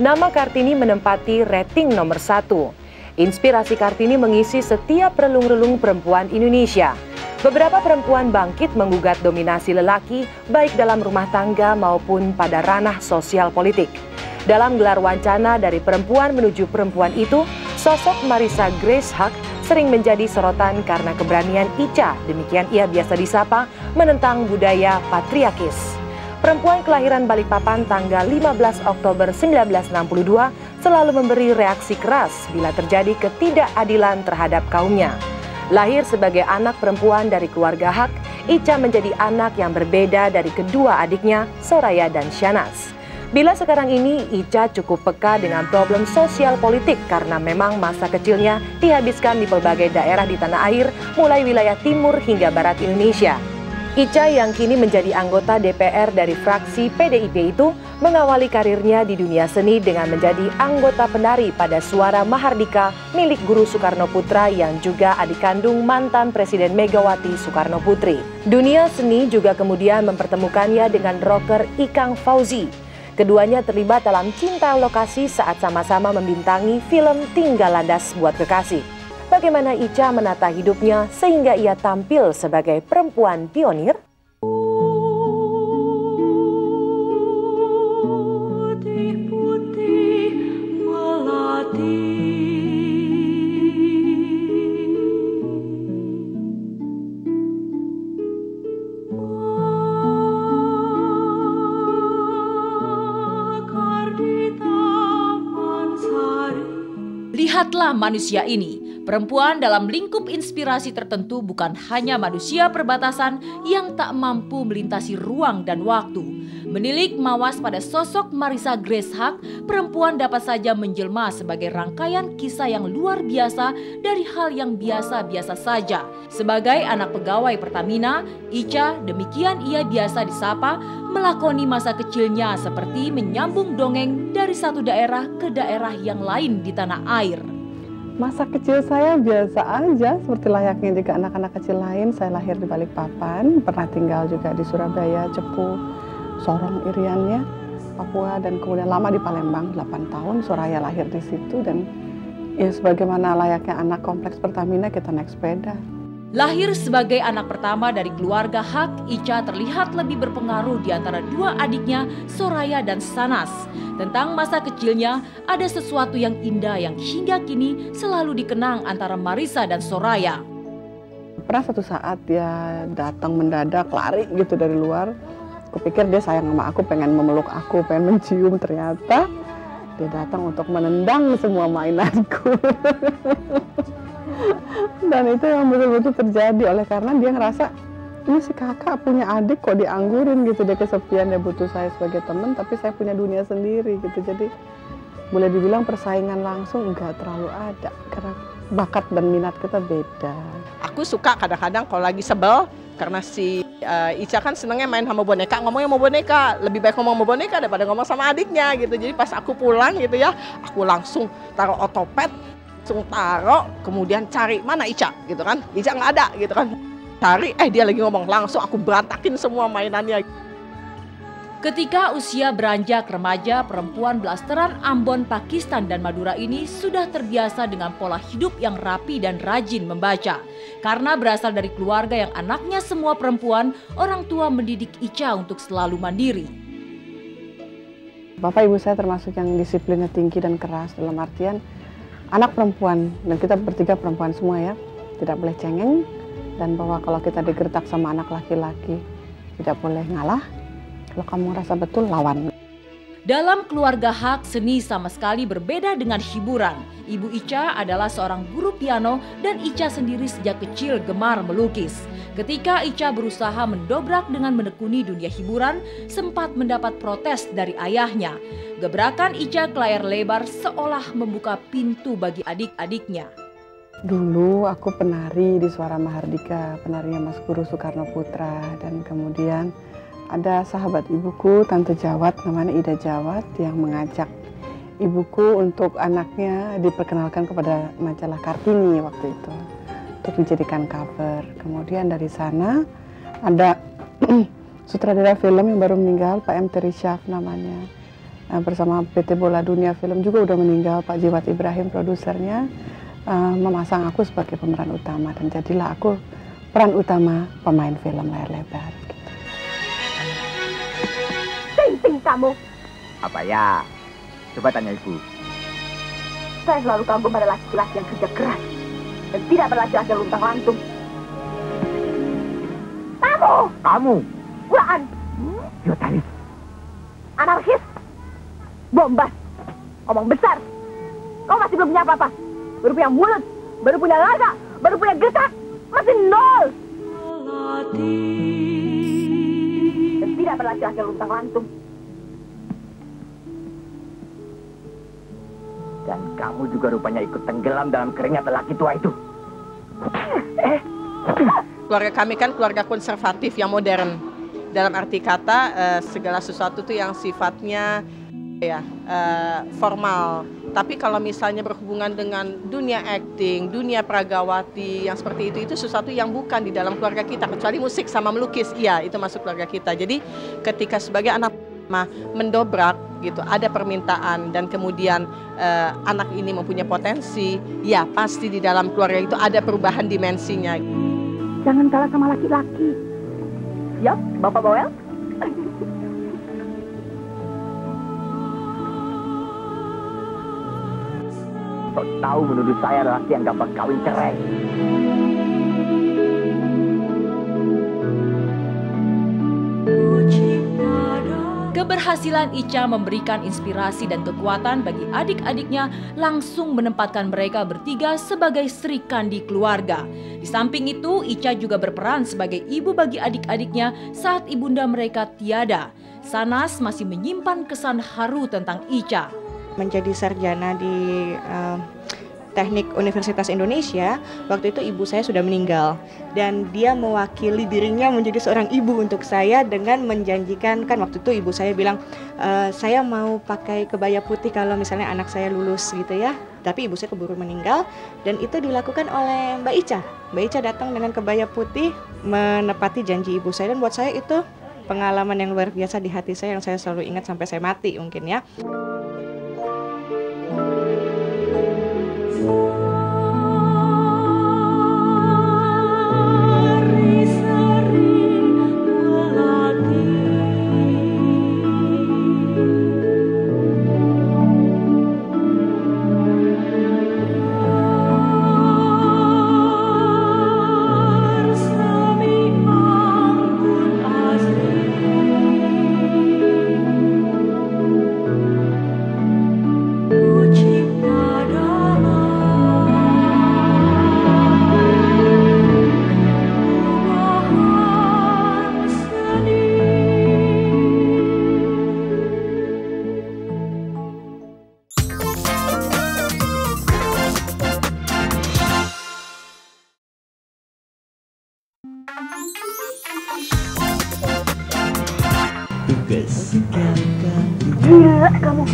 nama Kartini menempati rating nomor 1. Inspirasi Kartini mengisi setiap relung-relung perempuan Indonesia. Beberapa perempuan bangkit menggugat dominasi lelaki baik dalam rumah tangga maupun pada ranah sosial politik. Dalam gelar wacana dari perempuan menuju perempuan itu, sosok Marissa Grace Haq sering menjadi sorotan karena keberanian Ica, demikian ia biasa disapa, menentang budaya patriarkis. Perempuan kelahiran Balikpapan tanggal 15 Oktober 1962 selalu memberi reaksi keras bila terjadi ketidakadilan terhadap kaumnya. Lahir sebagai anak perempuan dari keluarga Haq, Ica menjadi anak yang berbeda dari kedua adiknya, Soraya dan Shahnaz. Bila sekarang ini Ica cukup peka dengan problem sosial politik karena memang masa kecilnya dihabiskan di berbagai daerah di tanah air, mulai wilayah timur hingga barat Indonesia. Ica yang kini menjadi anggota DPR dari fraksi PDIP itu mengawali karirnya di dunia seni dengan menjadi anggota penari pada Suara Mahardika milik Guru Soekarno Putra yang juga adik kandung mantan Presiden Megawati Soekarno Putri. Dunia seni juga kemudian mempertemukannya dengan rocker Ikang Fauzi. Keduanya terlibat dalam cinta lokasi saat sama-sama membintangi film Tinggal Landas Buat Kekasih. Bagaimana Ica menata hidupnya sehingga ia tampil sebagai perempuan pionir? Putih-putih melati. Lihatlah manusia ini. Perempuan dalam lingkup inspirasi tertentu bukan hanya manusia perbatasan yang tak mampu melintasi ruang dan waktu. Menilik mawas pada sosok Marissa Grace Haq, perempuan dapat saja menjelma sebagai rangkaian kisah yang luar biasa dari hal yang biasa-biasa saja. Sebagai anak pegawai Pertamina, Ica, demikian ia biasa disapa, melakoni masa kecilnya seperti menyambung dongeng dari satu daerah ke daerah yang lain di tanah air. Masa kecil saya biasa aja, seperti layaknya juga anak-anak kecil lain. Saya lahir di Balikpapan, pernah tinggal juga di Surabaya, Cepu, Sorong, Iriannya, Papua, dan kemudian lama di Palembang, 8 tahun. Soraya lahir di situ, dan ya sebagaimana layaknya anak kompleks Pertamina, kita naik sepeda. Lahir sebagai anak pertama dari keluarga Haq, Ica terlihat lebih berpengaruh di antara dua adiknya, Soraya dan Shahnaz. Tentang masa kecilnya, ada sesuatu yang indah yang hingga kini selalu dikenang antara Marissa dan Soraya. Pernah satu saat dia datang mendadak, lari gitu dari luar. Kupikir dia sayang sama aku, pengen memeluk aku, pengen mencium. Ternyata dia datang untuk menendang semua mainanku. Dan itu yang betul-betul terjadi oleh karena dia ngerasa ini si kakak punya adik kok dianggurin gitu, dia kesepian, dia butuh saya sebagai teman, tapi saya punya dunia sendiri gitu. Jadi boleh dibilang persaingan langsung enggak terlalu ada karena bakat dan minat kita beda. Aku suka kadang-kadang kalau lagi sebel karena si Ica kan senengnya main sama boneka, ngomongnya sama boneka, lebih baik ngomong sama boneka daripada ngomong sama adiknya gitu. Jadi pas aku pulang gitu ya, aku langsung taruh otopet, langsung taruh, kemudian cari mana Ica gitu kan, Ica nggak ada gitu kan, cari dia lagi ngomong, langsung aku berantakin semua mainannya. Ketika usia beranjak remaja, perempuan blasteran Ambon, Pakistan dan Madura ini sudah terbiasa dengan pola hidup yang rapi dan rajin membaca. Karena berasal dari keluarga yang anaknya semua perempuan, orang tua mendidik Ica untuk selalu mandiri. Bapak ibu saya termasuk yang disiplinnya tinggi dan keras, dalam artian anak perempuan, dan kita bertiga perempuan semua ya, tidak boleh cengeng, dan bahwa kalau kita digertak sama anak laki-laki tidak boleh ngalah. Kalau kamu rasa betul, lawan. Dalam keluarga Haq, seni sama sekali berbeda dengan hiburan. Ibu Ica adalah seorang guru piano dan Ica sendiri sejak kecil gemar melukis. Ketika Ica berusaha mendobrak dengan menekuni dunia hiburan, sempat mendapat protes dari ayahnya. Gebrakan Ica ke layar lebar seolah membuka pintu bagi adik-adiknya. Dulu aku penari di Suara Mahardika, penarinya Mas Guru Soekarno Putra, dan kemudian ada sahabat ibuku, Tante Jawat, namanya Ida Jawat, yang mengajak ibuku untuk anaknya diperkenalkan kepada majalah Kartini waktu itu, untuk dijadikan cover. Kemudian dari sana ada sutradara film yang baru meninggal, Pak M. Terry Syaf namanya. bersama PT Bola Dunia Film juga udah meninggal, Pak Jiwat Ibrahim produsernya, memasang aku sebagai pemeran utama, dan jadilah aku peran utama pemain film layar lebar. Ting kamu. Apa ya? Coba tanya ibu. Saya selalu kagum pada laki-laki yang kerja keras dan tidak berlaki-laki luntang-lantung. Kamu. Bulaan. Yotaris. Anarkis. Bombas. Omong besar. Kau masih belum punya apa-apa. Baru punya mulut, baru punya laga, baru punya getak. Masih nol. Dan tidak berlaki-laki luntang-lantung. Dan kamu juga rupanya ikut tenggelam dalam keringat lelaki tua itu. Keluarga kami kan keluarga konservatif yang modern. Dalam arti kata segala sesuatu tuh yang sifatnya formal. Tapi kalau misalnya berhubungan dengan dunia akting, dunia pragawati yang seperti itu sesuatu yang bukan di dalam keluarga kita, kecuali musik sama melukis. Iya, itu masuk keluarga kita. Jadi ketika sebagai anak mendobrak gitu, ada permintaan dan kemudian anak ini mempunyai potensi, ya pasti di dalam keluarga itu ada perubahan dimensinya. Jangan kalah sama laki-laki. Yap, Bapak Bawel. Kau tahu menuduh saya lelaki yang gampang kawin cerai. Keberhasilan Ica memberikan inspirasi dan kekuatan bagi adik-adiknya, langsung menempatkan mereka bertiga sebagai Sri Kandi keluarga. Di samping itu, Ica juga berperan sebagai ibu bagi adik-adiknya saat ibunda mereka tiada. Sanas masih menyimpan kesan haru tentang Ica. Menjadi sarjana di Teknik Universitas Indonesia, waktu itu ibu saya sudah meninggal dan dia mewakili dirinya menjadi seorang ibu untuk saya dengan menjanjikan, kan waktu itu ibu saya bilang saya mau pakai kebaya putih kalau misalnya anak saya lulus gitu ya, tapi ibu saya keburu meninggal dan itu dilakukan oleh Mbak Ica. Mbak Ica datang dengan kebaya putih menepati janji ibu saya, dan buat saya itu pengalaman yang luar biasa di hati saya yang saya selalu ingat sampai saya mati mungkin ya. Gila kamu.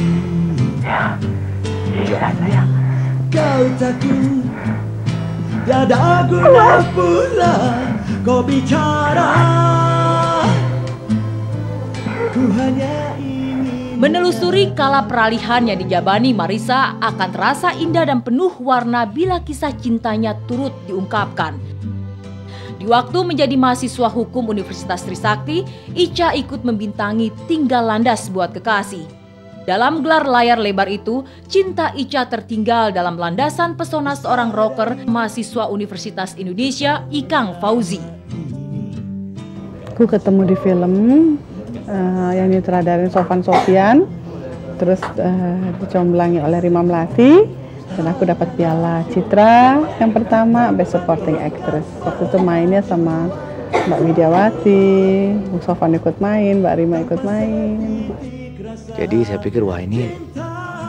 Iya saya. Kau takut dadaku pula kau bicara. Ku hanya ingin. Menelusuri kala peralihan yang dijabani Marissa akan terasa indah dan penuh warna bila kisah cintanya turut diungkapkan. Di waktu menjadi mahasiswa hukum Universitas Trisakti, Ica ikut membintangi Tinggal Landas Buat Kekasih. Dalam gelar layar lebar itu, cinta Ica tertinggal dalam landasan pesona seorang rocker mahasiswa Universitas Indonesia, Ikang Fauzi. Aku ketemu di film yang disutradarin Sofan Sophian, terus dicomblangi oleh Rima Melati. Dan aku dapat piala Citra yang pertama, Best Supporting Actress. Waktu itu mainnya sama Mbak Widiawati, Bung Sofan ikut main, Mbak Rima ikut main. Jadi saya pikir wah ini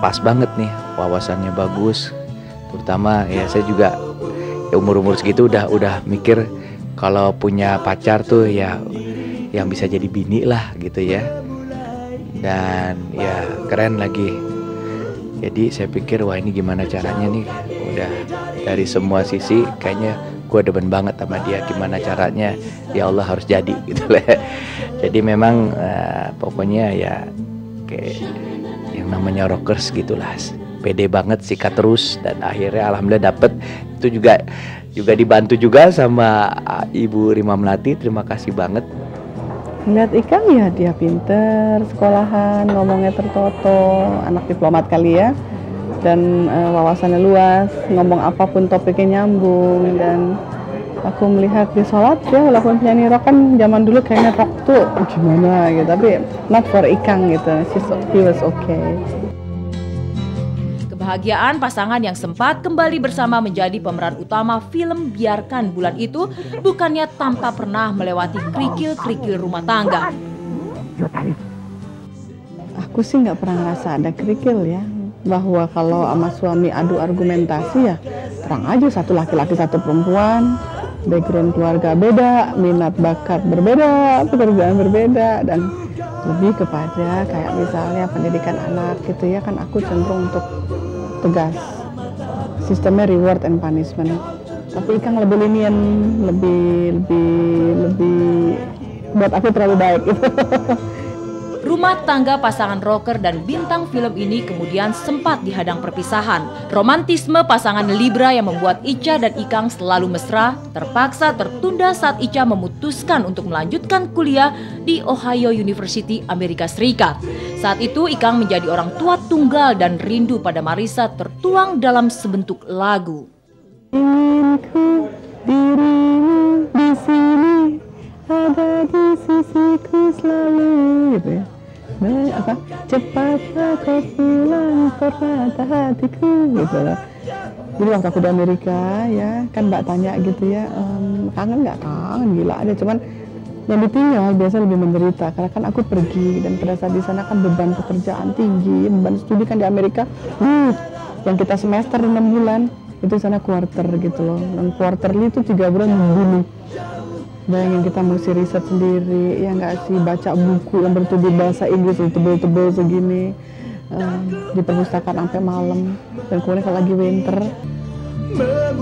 pas banget nih, wawasannya bagus. Terutama ya saya juga ya umur-umur segitu udah mikir kalau punya pacar tuh ya yang bisa jadi bini lah gitu ya. Dan ya keren lagi. Jadi saya pikir wah ini gimana caranya nih, udah dari semua sisi kayaknya gue demen banget sama dia, gimana caranya ya Allah harus jadi gitu lah. Jadi memang pokoknya ya kayak namanya rockers gitulah. Pede banget, sikat terus, dan akhirnya alhamdulillah dapet. Itu juga dibantu juga sama Ibu Rima Melati, terima kasih banget. Lihat Ikang ya, dia pinter, sekolahan, ngomongnya tertoto, anak diplomat kali ya, dan wawasannya luas, ngomong apapun topiknya nyambung. Dan aku melihat di sholat ya, walaupun penyanyi rock kan zaman dulu kayaknya rock tuh gimana gitu, tapi not for Ikang gitu, he was okay. Kebahagiaan pasangan yang sempat kembali bersama menjadi pemeran utama film Biarkan Bulan itu bukannya tanpa pernah melewati kerikil-kerikil rumah tangga. Aku sih nggak pernah ngerasa ada kerikil ya, bahwa kalau sama suami adu argumentasi ya terang aja, satu laki-laki satu perempuan, background keluarga beda, minat bakat berbeda, pekerjaan berbeda, dan lebih kepada kayak misalnya pendidikan anak gitu ya, kan aku cenderung untuk tegas, sistemnya reward and punishment. Tapi Ikang lebih lenient, lebih buat aku terlalu baik gitu. Rumah tangga pasangan rocker dan bintang film ini kemudian sempat dihadang perpisahan. Romantisme pasangan Libra yang membuat Icha dan Ikang selalu mesra terpaksa tertunda saat Icha memutuskan untuk melanjutkan kuliah di Ohio University, Amerika Serikat. Saat itu Ikang menjadi orang tua tunggal dan rindu pada Marisa tertuang dalam sebentuk lagu. Inginku dirimu di sini, ada di sisiku selalu gitu ya. Apa? Cepatlah kau pulang permata hatiku gitu loh. Jadi waktu aku di Amerika ya, kan Mbak tanya gitu ya, kangen nggak? Kangen, gila ada, cuman yang ditinggal biasa lebih menderita karena kan aku pergi, dan pada saat di sana kan beban pekerjaan tinggi, beban studi kan di Amerika, yang kita semester 6 bulan itu sana quarter gitu loh, dan quarterly itu 3 bulan membunuh. Bayangin kita mesti riset sendiri, ya nggak sih, baca buku yang bertubi bahasa Inggris tebel-tebel segini, di perpustakaan sampai malam, dan kemudian kalau lagi winter.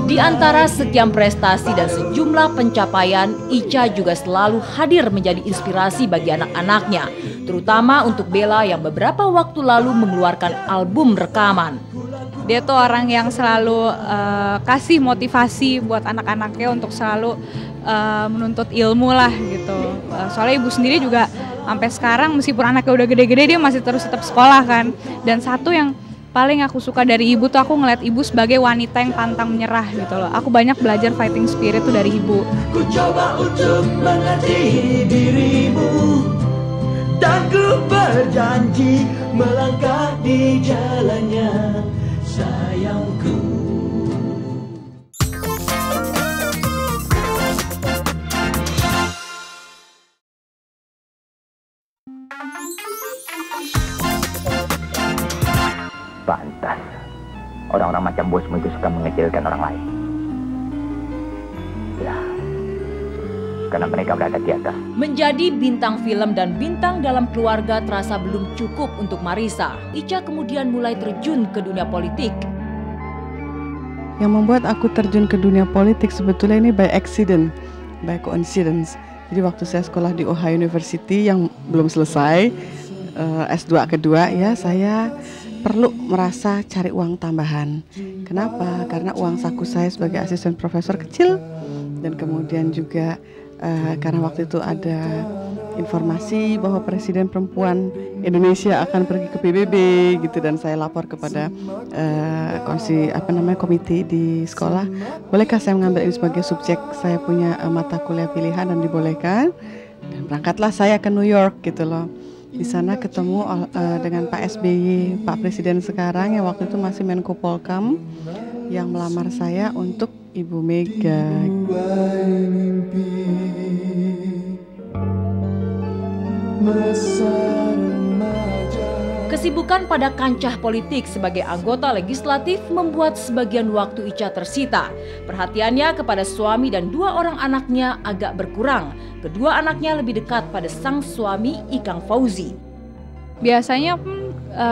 Di antara sekian prestasi dan sejumlah pencapaian, Icha juga selalu hadir menjadi inspirasi bagi anak-anaknya, terutama untuk Bella yang beberapa waktu lalu mengeluarkan album rekaman. Dia tuh orang yang selalu kasih motivasi buat anak-anaknya untuk selalu menuntut ilmu lah gitu. Soalnya ibu sendiri juga sampai sekarang meskipun anaknya udah gede-gede dia masih terus tetap sekolah kan. Dan satu yang paling aku suka dari ibu tuh, aku ngeliat ibu sebagai wanita yang pantang menyerah gitu loh. Aku banyak belajar fighting spirit tuh dari ibu. Ku coba untuk mengerti dirimu, dan ku berjanji melangkah di jalannya, sayangku. Pantas orang-orang macam bosmu itu suka mengecilkan orang lain. Ya, karena mereka berada di atas. Menjadi bintang film dan bintang dalam keluarga terasa belum cukup untuk Marisa. Icha kemudian mulai terjun ke dunia politik. Yang membuat aku terjun ke dunia politik sebetulnya ini by accident, by coincidence. Jadi waktu saya sekolah di Ohio University yang belum selesai, S2 kedua ya, saya perlu merasa cari uang tambahan. Kenapa? Karena uang saku saya sebagai asisten profesor kecil, dan kemudian juga karena waktu itu ada informasi bahwa presiden perempuan Indonesia akan pergi ke PBB gitu, dan saya lapor kepada komite di sekolah, bolehkah saya mengambil ini sebagai subjek, saya punya mata kuliah pilihan, dan dibolehkan. Dan berangkatlah saya ke New York gitu loh. Di sana ketemu dengan Pak SBY, Pak Presiden sekarang yang waktu itu masih Menko Polkam, yang melamar saya untuk Ibu Mega. Kesibukan pada kancah politik sebagai anggota legislatif membuat sebagian waktu Icha tersita. Perhatiannya kepada suami dan 2 orang anaknya agak berkurang. Kedua anaknya lebih dekat pada sang suami Ikang Fauzi. Biasanya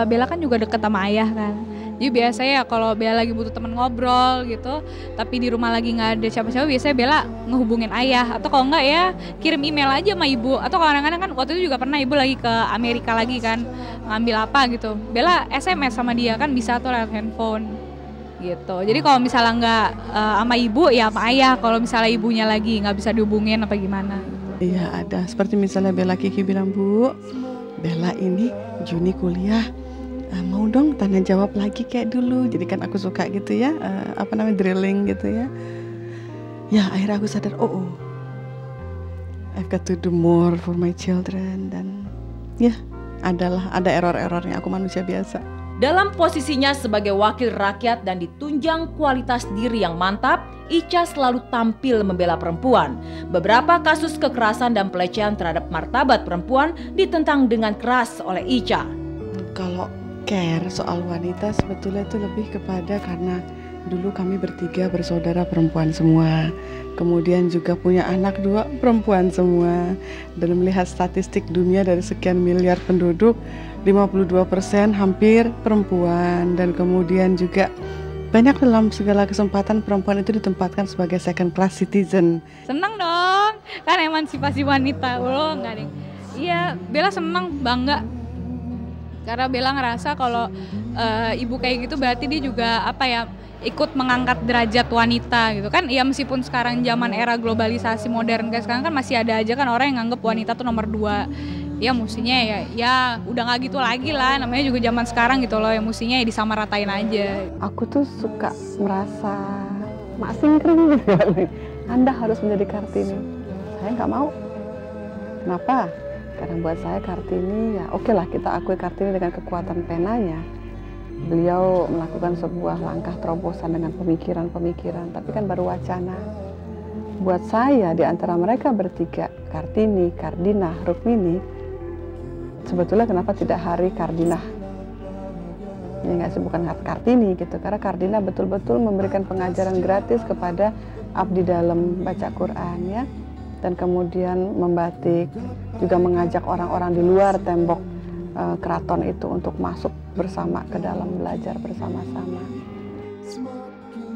Bella kan juga dekat sama ayah kan. Jadi biasanya kalau Bella lagi butuh teman ngobrol gitu, tapi di rumah lagi nggak ada siapa-siapa, biasanya Bella ngehubungin ayah, atau kalau nggak ya kirim email aja sama ibu. Atau kadang-kadang kan waktu itu juga pernah ibu lagi ke Amerika lagi kan, ngambil apa gitu, Bella SMS sama dia kan bisa tuh lewat handphone gitu. Jadi kalau misalnya nggak sama ibu ya sama ayah, kalau misalnya ibunya lagi nggak bisa dihubungin apa gimana. Iya ada, seperti misalnya Bella Kiki bilang, Bu, Bella ini Juni kuliah, mau dong tanya jawab lagi kayak dulu. Jadi kan aku suka gitu ya, drilling gitu ya. Ya akhirnya aku sadar, oh I've got to do more for my children. Dan ya ada error-errornya, aku manusia biasa. Dalam posisinya sebagai wakil rakyat dan ditunjang kualitas diri yang mantap, Ica selalu tampil membela perempuan. Beberapa kasus kekerasan dan pelecehan terhadap martabat perempuan ditentang dengan keras oleh Ica. Kalau care soal wanita sebetulnya itu lebih kepada karena dulu kami bertiga bersaudara perempuan semua. Kemudian juga punya anak 2 perempuan semua. Dan melihat statistik dunia dari sekian miliar penduduk, 52% hampir perempuan. Dan kemudian juga banyak dalam segala kesempatan perempuan itu ditempatkan sebagai second class citizen. Seneng dong, kan emansipasi wanita. Enggak deh. Iya, Bella seneng, bangga. Karena Bella ngerasa kalau ibu kayak gitu berarti dia juga ikut mengangkat derajat wanita gitu kan. Ya meskipun sekarang zaman era globalisasi modern kayak sekarang kan masih ada aja kan orang yang nganggep wanita tuh nomor 2. Ya mestinya ya udah nggak gitu lagi lah, namanya juga zaman sekarang gitu loh, yang mestinya ya disamaratain aja. Aku tuh suka merasa mak singkring gitu. Anda harus menjadi Kartini. Saya nggak mau. Kenapa? Karena buat saya Kartini ya oke lah, kita akui Kartini dengan kekuatan penanya. Beliau melakukan sebuah langkah terobosan dengan pemikiran-pemikiran, tapi kan baru wacana. Buat saya di antara mereka bertiga, Kartini, Kardinah, Rukmini, sebetulnya kenapa tidak Hari Kardinah? Ya nggak sih, bukan Kartini gitu, karena Kardinah betul-betul memberikan pengajaran gratis kepada abdi dalam baca Quran ya, dan kemudian membatik, juga mengajak orang-orang di luar tembok keraton itu untuk masuk bersama ke dalam, belajar bersama-sama.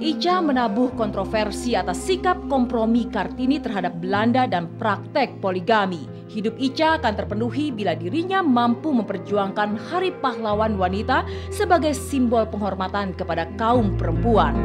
Ica menabuh kontroversi atas sikap kompromi Kartini terhadap Belanda dan praktek poligami. Hidup Ica akan terpenuhi bila dirinya mampu memperjuangkan Hari Pahlawan Wanita sebagai simbol penghormatan kepada kaum perempuan.